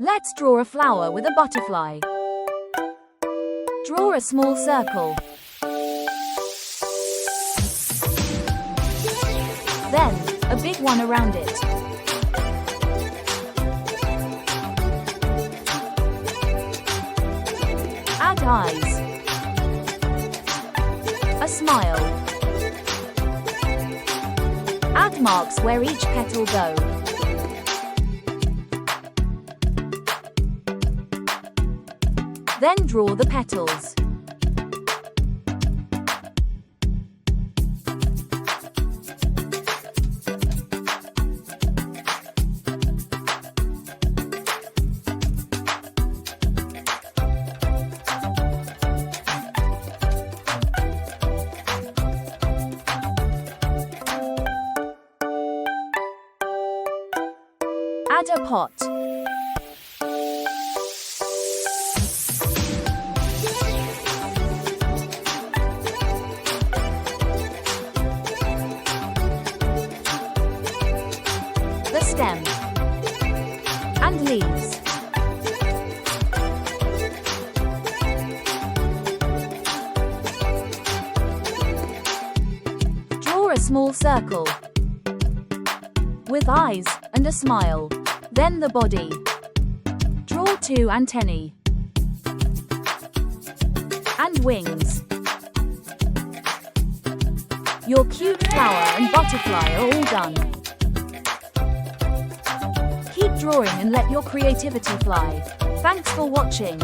Let's draw a flower with a butterfly. Draw a small circle. Then, a big one around it. Add eyes. A smile. Add marks where each petal go. Then draw the petals. Add a pot. The stem and leaves. Draw a small circle with eyes and a smile. Then the body. Draw 2 antennae and wings. Your cute flower and butterfly are all done. Keep drawing and let your creativity fly. Thanks for watching.